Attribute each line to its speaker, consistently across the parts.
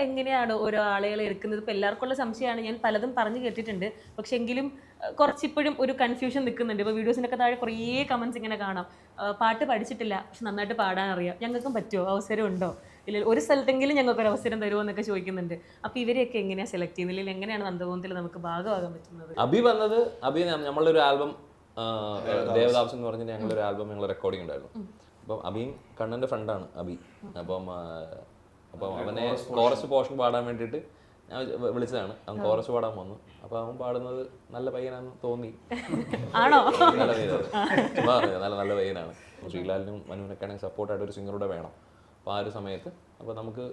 Speaker 1: എങ്ങനെയാണ് ഓരോ ആളുകളെ എടുക്കുന്നത്? ഇപ്പം എല്ലാവർക്കുള്ള സംശയമാണ്, ഞാൻ പലതും പറഞ്ഞു കേട്ടിട്ടുണ്ട്. പക്ഷെ എങ്കിലും കുറച്ചിപ്പോഴും ഒരു കൺഫ്യൂഷൻ നിൽക്കുന്നുണ്ട്. ഇപ്പോൾ വീഡിയോസിനൊക്കെ താഴെ കുറേ കമൻസ് ഇങ്ങനെ കാണാം, പാട്ട് പഠിച്ചിട്ടില്ല പക്ഷെ നന്നായിട്ട് പാടാൻ അറിയാം, ഞങ്ങൾക്കും പറ്റുമോ, അവസരം ഉണ്ടോ, ഇല്ല ഒരു സ്ഥലത്തെങ്കിലും ഞങ്ങൾക്ക് ഒരു അവസരം തരുമോ എന്നൊക്കെ ചോദിക്കുന്നുണ്ട്. അപ്പോൾ ഇവരെയൊക്കെ എങ്ങനെയാണ് സെലക്ട് ചെയ്യുന്നത്, അല്ലെങ്കിൽ എങ്ങനെയാണ് നന്ദഗോപത്തിൽ നമുക്ക് ഭാഗമാകാൻ പറ്റുന്നത്?
Speaker 2: അഭി നമ്മളുടെ ഒരു ആൽബം ദേവദാസ് എന്ന് പറഞ്ഞിട്ട് ഞങ്ങളൊരു ആൽബം ഞങ്ങൾ റെക്കോർഡിംഗ് ഉണ്ടായിരുന്നു. അപ്പം അഭിയും കണ്ണൻ്റെ ഫ്രണ്ടാണ് അഭി. അപ്പം അവനെ കോറസ് പോർഷൻ പാടാൻ വേണ്ടിയിട്ട് ഞാൻ വിളിച്ചതാണ്. അവൻ കോറസ് പാടാൻ വന്നു. അപ്പോൾ അവൻ പാടുന്നത് നല്ല പയ്യനാണെന്ന് തോന്നി.
Speaker 1: ആണോ?
Speaker 2: നല്ല പയ്യനാണ്, നല്ല പയ്യനാണ്. ശ്രീലാലിനും മനുവിനൊക്കെ ആണെങ്കിൽ സപ്പോർട്ടായിട്ട് ഒരു സിംഗറൂടെ വേണം. അപ്പോൾ ആ ഒരു സമയത്ത് അപ്പോൾ നമുക്ക്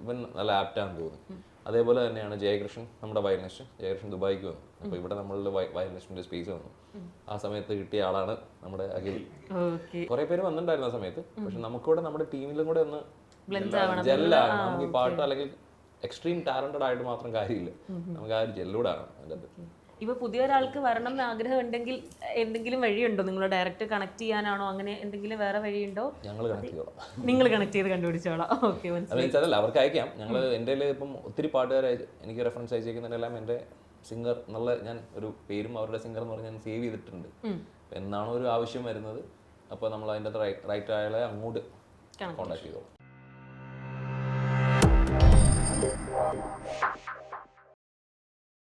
Speaker 2: ഇവൻ നല്ല ആപ്റ്റാന്ന് തോന്നി. അതേപോലെ തന്നെയാണ് ജയകൃഷ്ണൻ, നമ്മുടെ വയലിനിസ്റ്റ്. ജയകൃഷ്ണൻ ദുബായിക്ക് വന്നു. അപ്പോൾ ഇവിടെ നമ്മളുടെ വയലിനിസ്റ്റിൻ്റെ സ്പേസ് വന്നു. ആ സമയത്ത് കിട്ടിയ ആളാണ് നമ്മുടെ അഖിൽ. കുറേ പേര് വന്നിട്ടുണ്ടായിരുന്നു ആ സമയത്ത്. പക്ഷെ നമുക്കിവിടെ നമ്മുടെ ടീമിലും കൂടെ ഒന്ന് ജെല്ലാണ്. നമുക്ക് ഈ പാട്ട് അല്ലെങ്കിൽ എക്സ്ട്രീം ടാലന്റഡ് ആയിട്ട് മാത്രം കാര്യമില്ല, നമുക്ക് ആ ഒരു ജെല്ലൂടാണ് അതിൻ്റെ അത്.
Speaker 1: ഇപ്പൊ പുതിയ ഒരാൾക്ക് വരണം എന്ന് ആഗ്രഹം ഉണ്ടെങ്കിൽ എന്തെങ്കിലും വഴിയുണ്ടോ? നിങ്ങൾ ഡയറക്റ്റ് കണക്ട് ചെയ്യാനാണോ, അങ്ങനെ എന്തെങ്കിലും വേറെ വഴിയുണ്ടോ?
Speaker 2: ഞങ്ങൾ കണക്ട് ചെയ്തോളാം.
Speaker 1: നിങ്ങൾ കണക്ട് ചെയ്ത് കണ്ടുപിടിച്ചോളാം. ഓക്കെ,
Speaker 2: മനസ്സിലായി. അവർക്ക് അയക്കാം. ഞങ്ങൾ എൻ്റെ ഇപ്പം ഒത്തിരി പാട്ടുകാർ എനിക്ക് റെഫറൻസ് അയച്ചേക്കുന്നതിനെല്ലാം എൻ്റെ സിംഗർ എന്നുള്ള ഞാൻ ഒരു പേരും അവരുടെ സിംഗർ എന്ന് പറഞ്ഞ് ഞാൻ സേവ് ചെയ്തിട്ടുണ്ട്. എന്നാണോ ഒരു ആവശ്യം വരുന്നത് അപ്പോൾ നമ്മൾ അതിൻ്റെ റൈറ്റ് ആയാലെ അങ്ങോട്ട് കോൺടാക്ട് ചെയ്തോളാം.